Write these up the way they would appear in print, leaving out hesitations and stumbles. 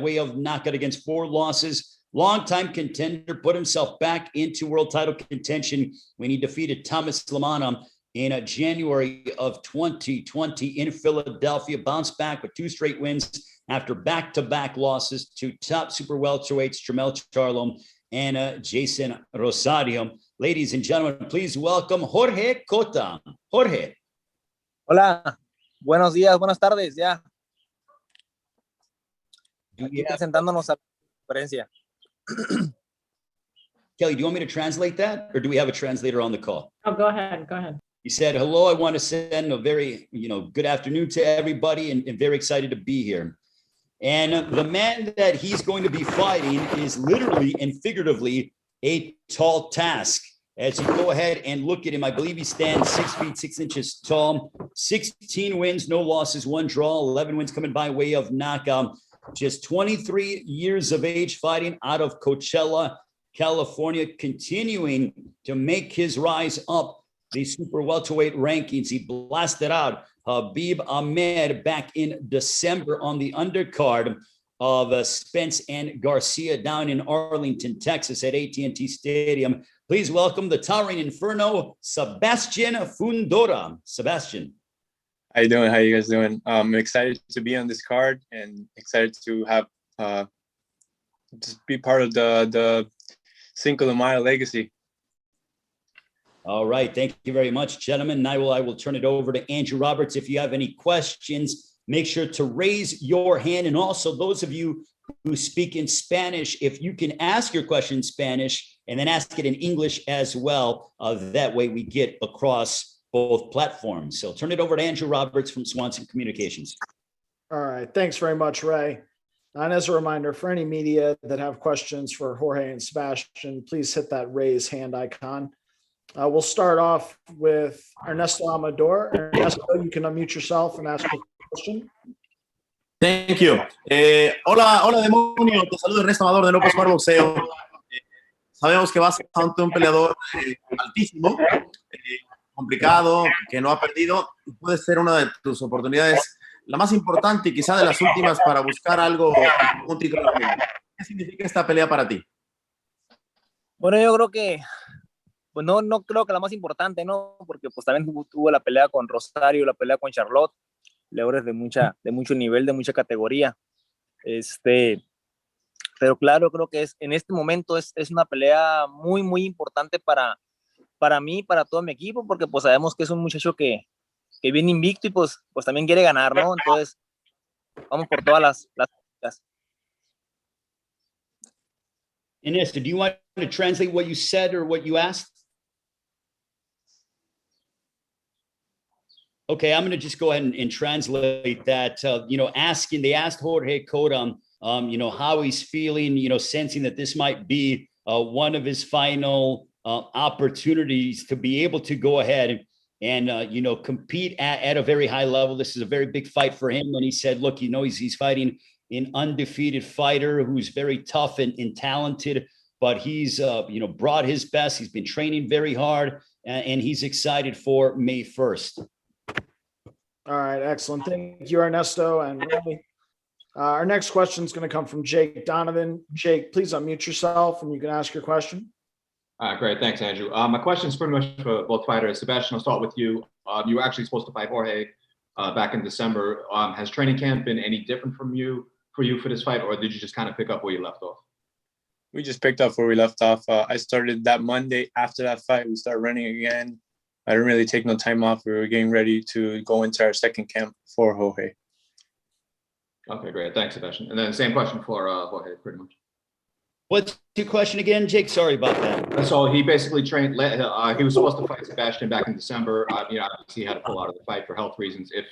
way of knockout against 4 losses. Longtime contender, put himself back into world title contention when he defeated Thomas Lamana in January of 2020 in Philadelphia. Bounced back with 2 straight wins after back-to-back losses to top super welterweights Jermall Charlo and Jason Rosario. Ladies and gentlemen, please welcome Jorge Cota. Jorge. Hola, buenos días, buenas tardes, ya. Aquí sentándonos a la conferencia. Kelly, do you want me to translate that, or do we have a translator on the call? Oh, go ahead. He said, hello, I want to send a very, good afternoon to everybody and very excited to be here. And the man that he's going to be fighting is literally and figuratively a tall task. As you go ahead and look at him, I believe he stands 6 feet 6 inches tall, 16 wins, no losses, 1 draw, 11 wins coming by way of knockout. Just 23 years of age, fighting out of Coachella, California, continuing to make his rise up the super welterweight rankings. He blasted out Khabib Ahmed back in December on the undercard of Spence and Garcia down in Arlington, Texas at AT&T Stadium. Please welcome the towering inferno, Sebastian Fundora. Sebastian. How you doing? How you guys doing? I'm excited to be on this card and excited to have just be part of the Cinco de Mayo legacy. All right. Thank you very much, gentlemen. I will turn it over to Andrew Roberts. If you have any questions, make sure to raise your hand. And also those of you who speak in Spanish, if you can ask your question in Spanish and then ask it in English as well, that way we get across both platforms. So turn it over to Andrew Roberts from Swanson Communications. All right. Thanks very much, Ray. And as a reminder, for any media that have questions for Jorge and Sebastian, please hit that raise hand icon. We'll start off with Ernesto Amador. Ernesto, you can unmute yourself and ask a question. Thank you. Hola demonio, te saludo Ernesto Amador de López Jugar Boxeo. Sabemos que vas ante un peleador altísimo, complicado, que no ha perdido. Puede ser una de tus oportunidades, la más importante y quizá de las últimas para buscar algo, un título. ¿Qué significa esta pelea para ti? Bueno, yo creo que pues no creo que la más importante, ¿no? Porque pues también tuvo la pelea con Rosario, la pelea con Charlotte, peleadores de mucho nivel, de mucha categoría. Pero claro, creo que en este momento es una pelea muy, muy importante para mí, para todo mi equipo, porque pues sabemos que es un muchacho que viene invicto y pues también quiere ganar, ¿no? Entonces, vamos por todas las. Ernesto, do you want to translate what you said or what you asked? Okay, I'm going to just go ahead and translate that. They asked Jorge Cota, how he's feeling, sensing that this might be one of his final opportunities to be able to go ahead and compete at a very high level. This is a very big fight for him. And he said, look, he's fighting an undefeated fighter who's very tough and talented, but he's, brought his best. He's been training very hard, and he's excited for May 1st. All right, excellent. Thank you, Ernesto and Ray. Our next question is going to come from Jake Donovan. Jake, please unmute yourself and you can ask your question. Great, thanks, Andrew. My question is pretty much for both fighters. Sebastian, I'll start with you. You were actually supposed to fight Jorge back in December. Has training camp been any different for you for this fight, or did you just kind of pick up where you left off? We just picked up where we left off. I started that Monday after that fight. We started running again. I didn't really take no time off. We were getting ready to go into our second camp for Jorge. Okay, great. Thanks, Sebastian. And then same question for Jorge, pretty much. What's your question again, Jake? Sorry about that. So he basically trained. He was supposed to fight Sebastian back in December. Obviously he had to pull out of the fight for health reasons. If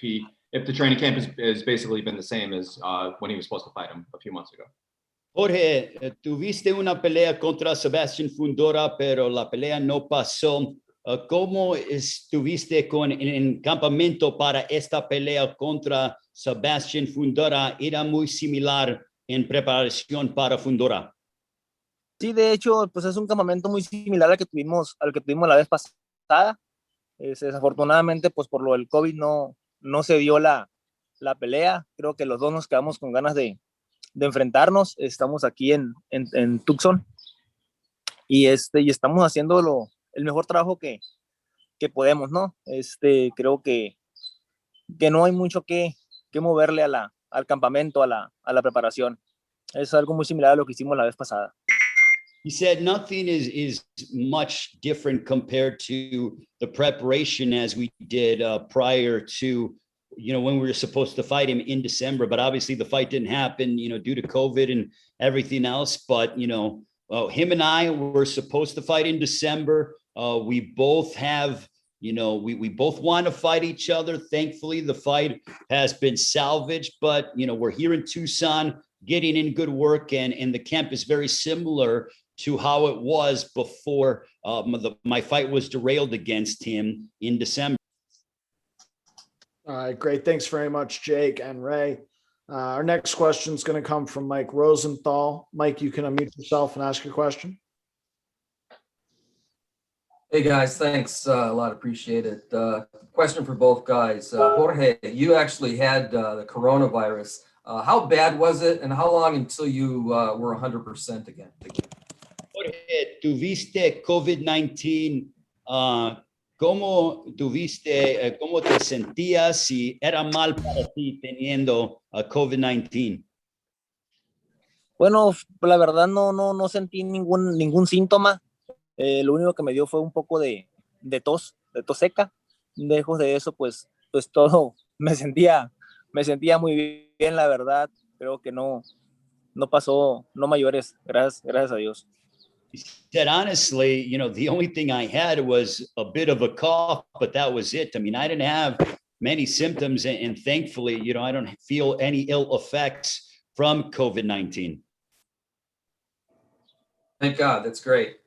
the training camp has basically been the same as when he was supposed to fight him a few months ago. Jorge, tuviste una pelea contra Sebastian Fundora, pero la pelea no pasó. ¿Cómo estuviste en campamento para esta pelea contra Sebastian Fundora? ¿Era muy similar en preparación para Fundora? Sí, de hecho, pues es un campamento muy similar al que tuvimos la vez pasada. Desafortunadamente, pues por lo del COVID no se dio la pelea. Creo que los dos nos quedamos con ganas de enfrentarnos. Estamos aquí en Tucson y estamos haciendo el mejor trabajo que podemos, ¿no? Creo que no hay mucho que moverle al campamento, a la preparación. Es algo muy similar a lo que hicimos la vez pasada. He said nothing is much different compared to the preparation as we did prior to, when we were supposed to fight him in December. But obviously the fight didn't happen, due to COVID and everything else. But, him and I were supposed to fight in December. We both have, we both want to fight each other. Thankfully, the fight has been salvaged. But, we're here in Tucson getting in good work. And the camp is very similar to how it was before my fight was derailed against him in December. All right, great. Thanks very much, Jake and Ray. Our next question is going to come from Mike Rosenthal. Mike, you can unmute yourself and ask your question. Hey guys, thanks a lot. Appreciate it. Question for both guys. Jorge, you actually had the coronavirus. How bad was it, and how long until you were 100% again? Jorge, tuviste COVID-19. ¿Cómo te sentías si era mal para ti teniendo COVID-19? Bueno, la verdad no sentí ningún síntoma. Lo único que me dio fue un poco de tos seca. Lejos de eso, pues todo me sentía muy bien, la verdad. Creo que no pasó, no mayores, gracias a Dios. He said, honestly, the only thing I had was a bit of a cough, but that was it. I mean, I didn't have many symptoms, and thankfully, I don't feel any ill effects from COVID-19. Thank God, that's great.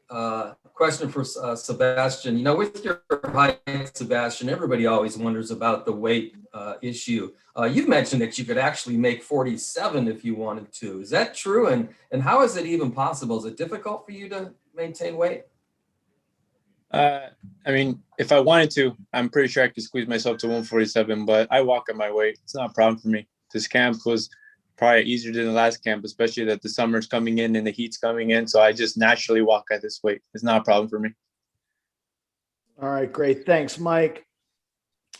Question for Sebastian. With your height, Sebastian, everybody always wonders about the weight issue. You've mentioned that you could actually make 47 if you wanted to. Is that true? And how is it even possible? Is it difficult for you to maintain weight? I mean, if I wanted to, I'm pretty sure I could squeeze myself to 147, but I walk at my weight. It's not a problem for me. This camp was probably easier than the last camp, especially that the summer's coming in and the heat's coming in. So I just naturally walk at this weight. It's not a problem for me. All right, great. Thanks, Mike.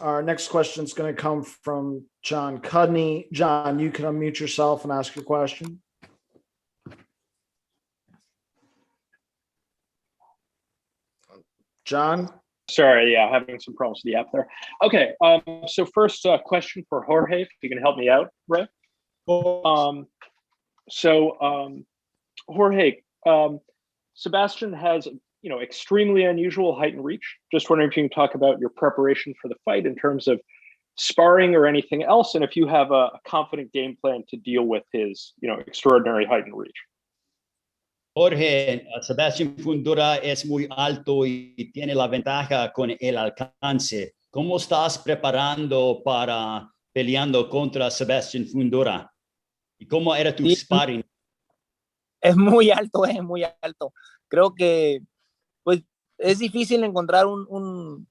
Our next question is going to come from John Cudney. John, you can unmute yourself and ask your question. John? Sorry, yeah, having some problems with the app there. Okay, so first question for Jorge, if you can help me out, Ray. Jorge, Sebastian has, extremely unusual height and reach. Just wondering if you can talk about your preparation for the fight in terms of sparring or anything else, and if you have a confident game plan to deal with his, extraordinary height and reach. Jorge, Sebastian Fundora es muy alto y tiene la ventaja con el alcance. ¿Cómo estás preparando para peleando contra Sebastian Fundora? ¿Y cómo era tu sparring? Es muy alto, muy alto. Creo que pues es difícil encontrar un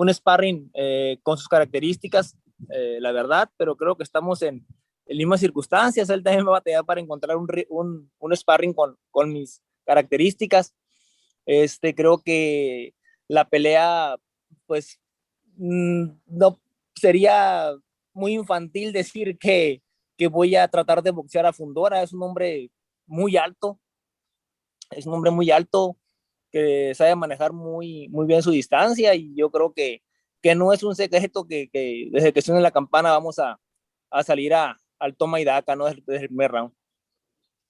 sparring con sus características, la verdad, pero creo que estamos en mismas circunstancias. Él también va a batallar para encontrar un sparring con mis características. Creo que la pelea, pues, no sería muy infantil decir que voy a tratar de boxear a Fundora. Es un hombre muy alto. Es un hombre muy alto que sabe manejar muy bien su distancia, y yo creo que no es un secreto que desde que suene la campana vamos a salir al toma y daca, ¿no? Desde el primer round.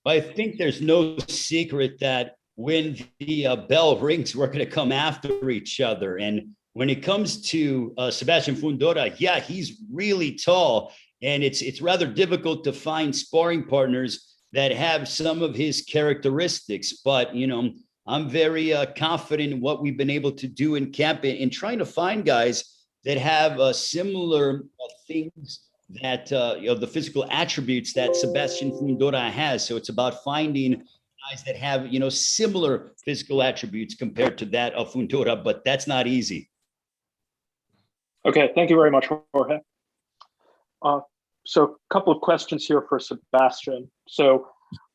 I think there's no secret that when the bell rings, we're going to come after each other. And when it comes to Sebastian Fundora, yeah, he's really tall, and it's rather difficult to find sparring partners that have some of his characteristics. But, I'm very confident in what we've been able to do in camp in trying to find guys that have similar things that, the physical attributes that Sebastian Fundora has. So it's about finding guys that have, similar physical attributes compared to that of Fundora, but that's not easy. Okay, thank you very much, Jorge. So a couple of questions here for Sebastian. So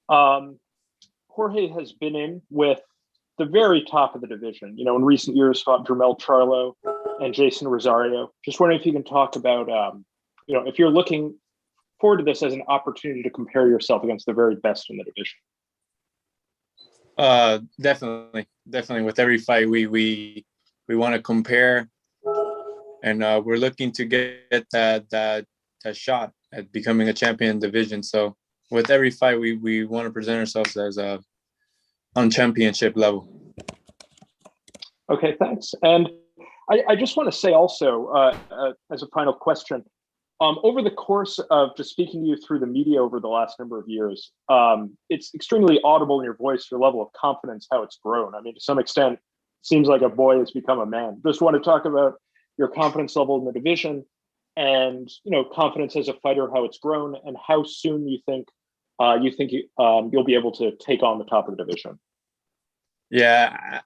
Jorge has been in with the very top of the division. You know, in recent years, fought Jermall Charlo and Jason Rosario. Just wondering if you can talk about, you know, if you're looking forward to this as an opportunity to compare yourself against the very best in the division. Definitely. With every fight, we want to compare, and we're looking to get that shot at becoming a champion division. So with every fight, we want to present ourselves as on championship level. Okay, thanks. And I just want to say also, as a final question, over the course of just speaking to you through the media over the last number of years, it's extremely audible in your voice, your level of confidence, how it's grown. I mean, to some extent, it seems like a boy has become a man. Just want to talk about your confidence level in the division and, you know, confidence as a fighter, how it's grown, and how soon you think you'll be able to take on the top of the division. Yeah,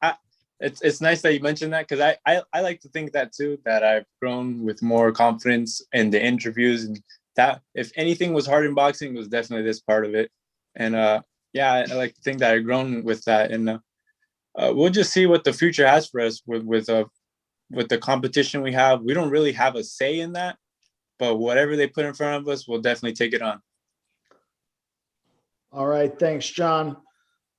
it's nice that you mentioned that, because I like to think that too, that I've grown with more confidence in the interviews, and that if anything was hard in boxing, it was definitely this part of it. And yeah, I like to think that I've grown with that, and we'll just see what the future has for us with the competition we have. We don't really have a say in that, but whatever they put in front of us, we'll definitely take it on. All right, thanks, John.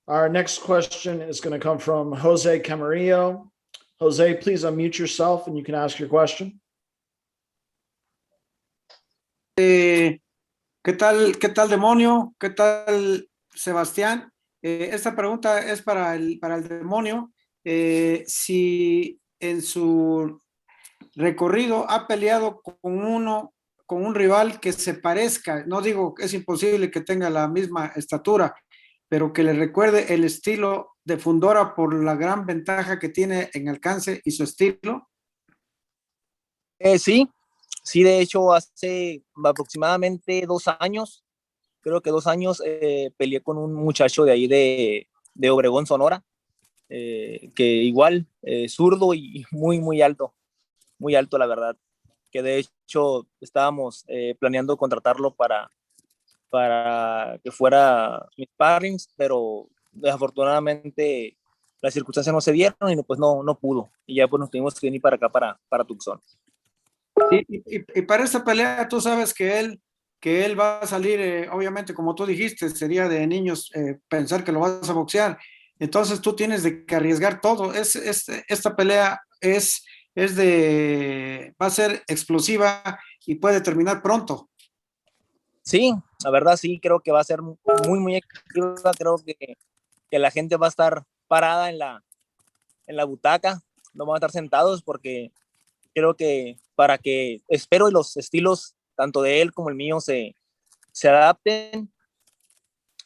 Our next question is going to come from Jose Camarillo. Jose, please unmute yourself and you can ask your question. ¿Qué tal, demonio? ¿Qué tal, Sebastián? Esta pregunta es para el demonio. Si en su recorrido ha peleado con un rival que se parezca, no digo que es imposible que tenga la misma estatura, pero que le recuerde el estilo de Fundora por la gran ventaja que tiene en alcance y su estilo. Sí, de hecho hace aproximadamente 2 años, creo que 2 años, peleé con un muchacho de ahí de Obregón, Sonora, que igual, zurdo y muy alto la verdad, que de hecho estábamos planeando contratarlo para que fuera mis sparrings, pero desafortunadamente las circunstancias no se dieron y pues no pudo, y ya pues nos tuvimos que venir para acá, para Tucson. Sí, y para esta pelea tú sabes que él va a salir, obviamente, como tú dijiste, sería de niños pensar que lo vas a boxear, entonces tú tienes que arriesgar todo. Esta pelea va a ser explosiva y puede terminar pronto. Sí, la verdad sí, creo que va a ser muy explosiva. Creo que la gente va a estar parada en la butaca, no van a estar sentados, porque creo que espero los estilos tanto de él como el mío se adapten,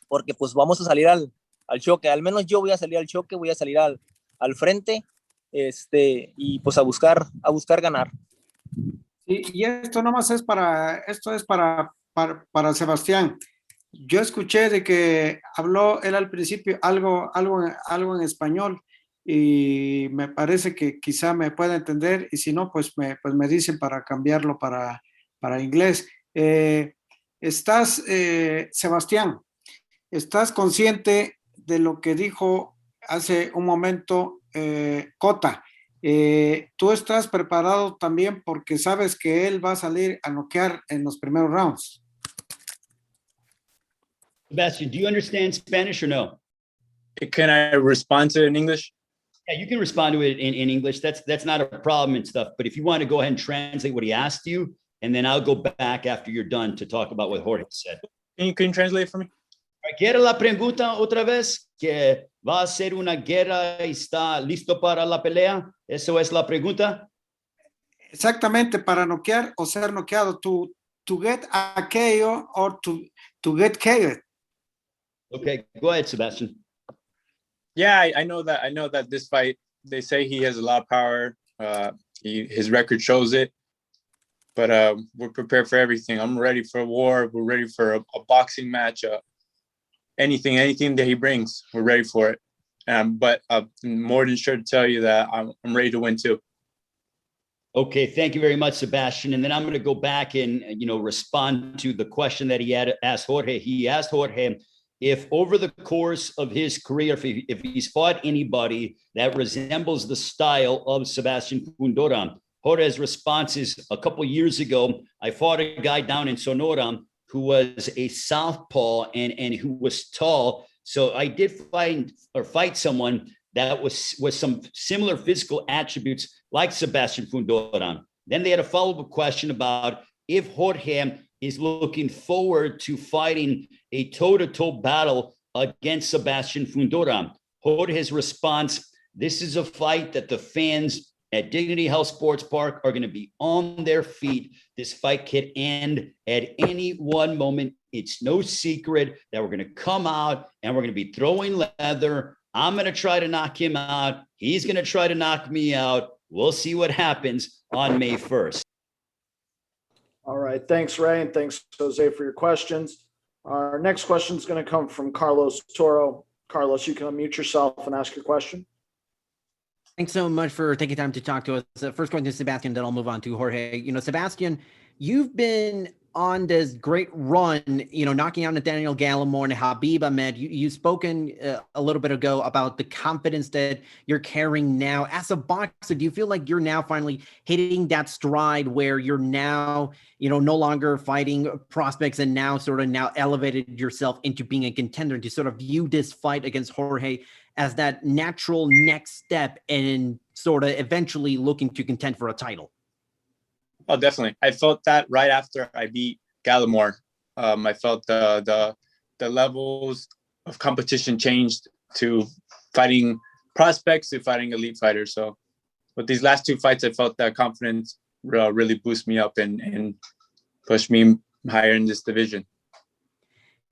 porque pues vamos a salir al choque. Al menos yo voy a salir al choque, voy a salir al frente, y pues a buscar ganar. Y esto nomás es para Sebastián. Yo escuché de que habló él al principio algo en español, y me parece que quizá me pueda entender, y si no, pues me dicen para cambiarlo para inglés. Sebastián, ¿estás consciente de lo que dijo hace un momento Cota? ¿Tú estás preparado también porque sabes que él va a salir a noquear en los primeros rounds? Sebastian, do you understand Spanish or no? Can I respond to it in English? Yeah, you can respond to it in English. That's not a problem and stuff. But if you want to go ahead and translate what he asked you, and then I'll go back after you're done to talk about what Jorge said. Can you translate for me? ¿Quiere la pregunta otra vez? ¿Que va a ser una guerra y está listo para la pelea? ¿Eso es la pregunta? Exactamente, para noquear o ser noqueado. To get a KO or to get KO'd. Okay, go ahead, Sebastian. Yeah, I know that this fight, they say he has a lot of power. His record shows it. But we're prepared for everything. I'm ready for a war. We're ready for a boxing match. Anything that he brings, we're ready for it. But I'm more than sure to tell you that I'm ready to win too. Okay, thank you very much, Sebastian. And then I'm going to go back and, respond to the question that he had asked Jorge. He asked Jorge if over the course of his career, if he's fought anybody that resembles the style of Sebastian Fundora. Jorge's response is, a couple of years ago, I fought a guy down in Sonora who was a southpaw and who was tall. So I did fight someone that was some similar physical attributes like Sebastian Fundora. Then they had a follow-up question about if Jorge is looking forward to fighting a toe-to-toe battle against Sebastian Fundora. Jorge's response, this is a fight that the fans at Dignity Health Sports Park are going to be on their feet. This fight could end at any one moment. It's no secret that we're going to come out and we're going to be throwing leather. I'm going to try to knock him out. He's going to try to knock me out. We'll see what happens on May 1st. All right. Thanks, Ray. And thanks, Jose, for your questions. Our next question is going to come from Carlos Toro. Carlos, you can unmute yourself and ask your question. Thanks so much for taking time to talk to us. First question to Sebastian, then I'll move on to Jorge. Sebastian, you've been on this great run, knocking out Nathaniel Gallimore and Khabib Ahmed. You've spoken a little bit ago about the confidence that you're carrying now. As a boxer, do you feel like you're now finally hitting that stride where you're now, no longer fighting prospects and now elevated yourself into being a contender, to sort of view this fight against Jorge as that natural next step and sort of eventually looking to contend for a title? Oh, definitely. I felt that right after I beat Gallimore. I felt the levels of competition changed to fighting prospects to fighting elite fighters. So with these last two fights, I felt that confidence really boost me up and push me higher in this division.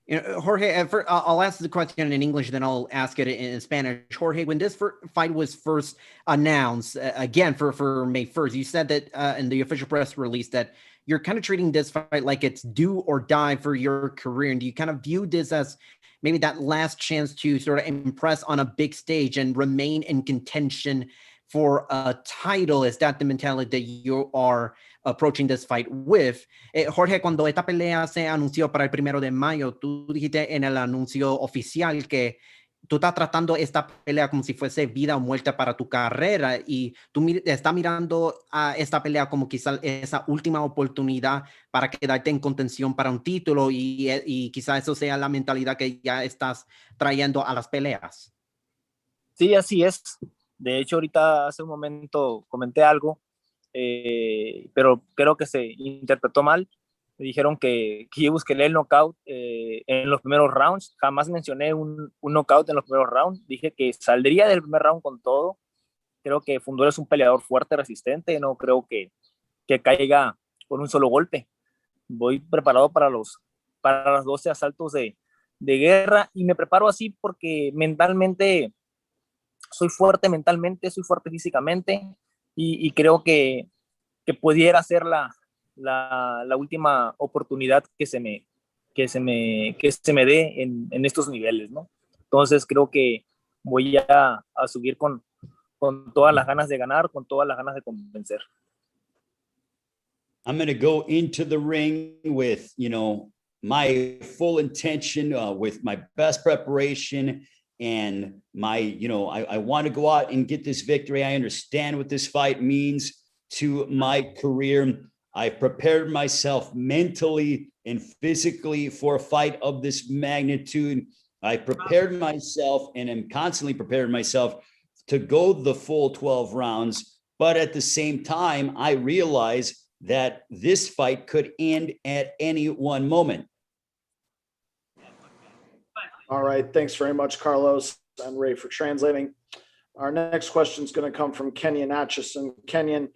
Jorge, I'll ask the question in English, then I'll ask it in Spanish. Jorge, when this fight was first announced, again, for May 1st, you said that in the official press release that you're kind of treating this fight like it's do or die for your career. And do you kind of view this as maybe that last chance to sort of impress on a big stage and remain in contention for a title? Is that the mentality that you are approaching this fight with? Jorge, cuando esta pelea se anunció para el 1 de mayo, tú dijiste en el anuncio oficial que tú estás tratando esta pelea como si fuese vida o muerte para tu carrera, y tú estás mirando a esta pelea como quizás esa última oportunidad para quedarte en contención para un título, y quizás eso sea la mentalidad que ya estás trayendo a las peleas. Sí, así es. De hecho, ahorita hace un momento comenté algo, pero creo que se interpretó mal. Me dijeron que yo busqué el knockout en los primeros rounds. Jamás mencioné un knockout en los primeros rounds. Dije que saldría del primer round con todo. Creo que Fundora es un peleador fuerte, resistente. No creo que caiga con un solo golpe. Voy preparado para los 12 asaltos de guerra, y me preparo así porque mentalmente soy fuerte, soy fuerte físicamente, y creo que pudiera ser la última oportunidad que se me dé en estos niveles, ¿no? Entonces creo que voy a subir con todas las ganas de ganar, con todas las ganas de convencer. I'm going to go into the ring with, my full intention, with my best preparation, and I want to go out and get this victory. I understand what this fight means to my career. I've prepared myself mentally and physically for a fight of this magnitude. I prepared myself and am constantly preparing myself to go the full 12 rounds. But at the same time, I realize that this fight could end at any one moment. All right. Thanks very much, Carlos and Ray, for translating. Our next question is going to come from Kenyon Atchison. Kenyon,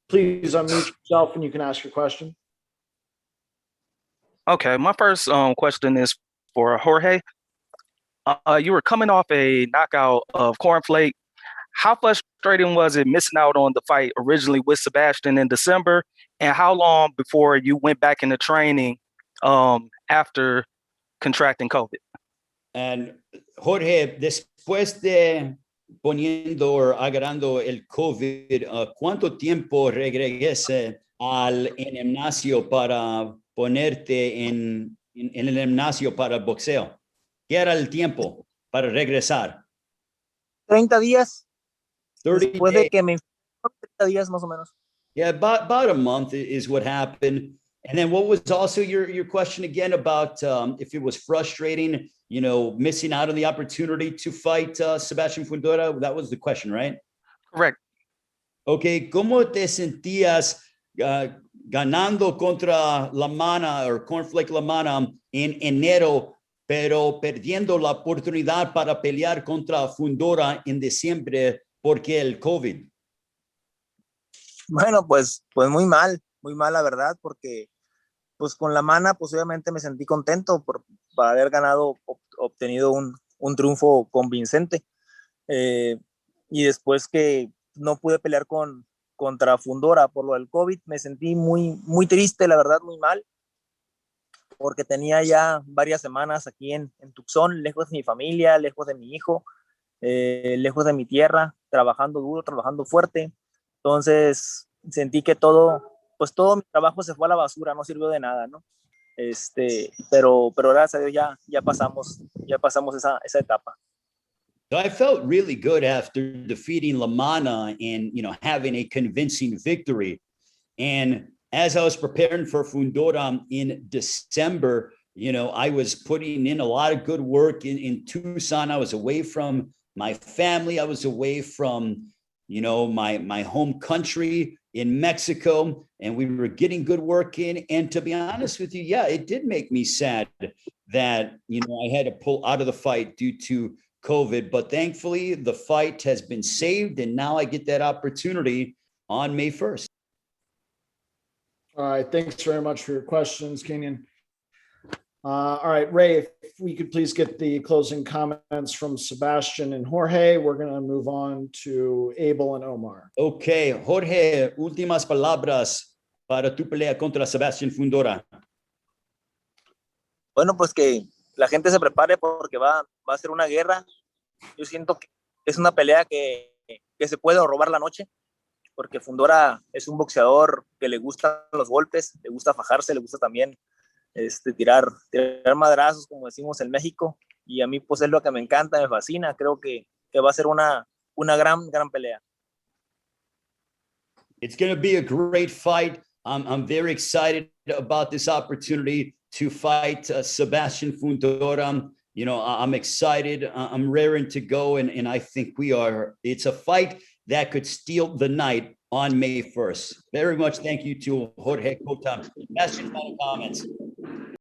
please unmute yourself and you can ask your question. Okay, my first question is for Jorge. You were coming off a knockout of Cornflake. How frustrating was it missing out on the fight originally with Sebastian in December? And how long before you went back into training after contracting COVID? And Jorge, después de poniendo o agarrando el COVID, ¿cuánto tiempo regrese al gimnasio para ponerte en el gimnasio para el boxeo? ¿Qué era el tiempo para regresar? 30 días. 30 Después days. de que me 30 días más o menos. Yeah, about a month is what happened. And then what was also your question again about if it was frustrating, you know, missing out on the opportunity to fight Sebastian Fundora? That was the question, right? Correct. Okay, ¿cómo te sentías ganando contra La Mana o Cornflake La Mana en enero, pero perdiendo la oportunidad para pelear contra Fundora en diciembre porque el COVID? Bueno, pues muy mal la verdad, porque pues con La Mana, pues obviamente me sentí contento por haber ganado, obtenido un triunfo convincente. Y después que no pude pelear contra Fundora por lo del COVID, me sentí muy triste, la verdad, muy mal, porque tenía ya varias semanas aquí en Tucson, lejos de mi familia, lejos de mi hijo, lejos de mi tierra, trabajando duro, trabajando fuerte. Entonces sentí que todo mi trabajo se fue a la basura, no sirvió de nada, ¿no? Pero gracias a Dios ya pasamos esa etapa. So I felt really good after defeating La Mana and, you know, having a convincing victory. And as I was preparing for Fundora in December, you know, I was putting in a lot of good work in Tucson. I was away from my family. I was away from, you know, my home country in Mexico, and we were getting good work in. And to be honest with you, yeah, it did make me sad that, you know, I had to pull out of the fight due to COVID, but thankfully the fight has been saved, and now I get that opportunity on May 1st. All right, thanks very much for your questions, Kenyon. All right, Ray, if we could please get the closing comments from Sebastian and Jorge, we're going to move on to Abel and Omar. Okay, Jorge, últimas palabras para tu pelea contra Sebastian Fundora. Bueno, pues que la gente se prepare porque va a ser una guerra. Yo siento que es una pelea que se puede robar la noche, porque Fundora es un boxeador que le gustan los golpes, le gusta fajarse, le gusta también tirar madrazos, como decimos en México, y a mí pues es lo que me encanta, me fascina. Creo que va a ser una gran pelea. It's going to be a great fight. I'm very excited about this opportunity to fight Sebastian Fundora. You know, I'm excited. I'm raring to go, and I think it's a fight that could steal the night on May 1st. Very much thank you to Jorge Cota. Sebastian, final comments.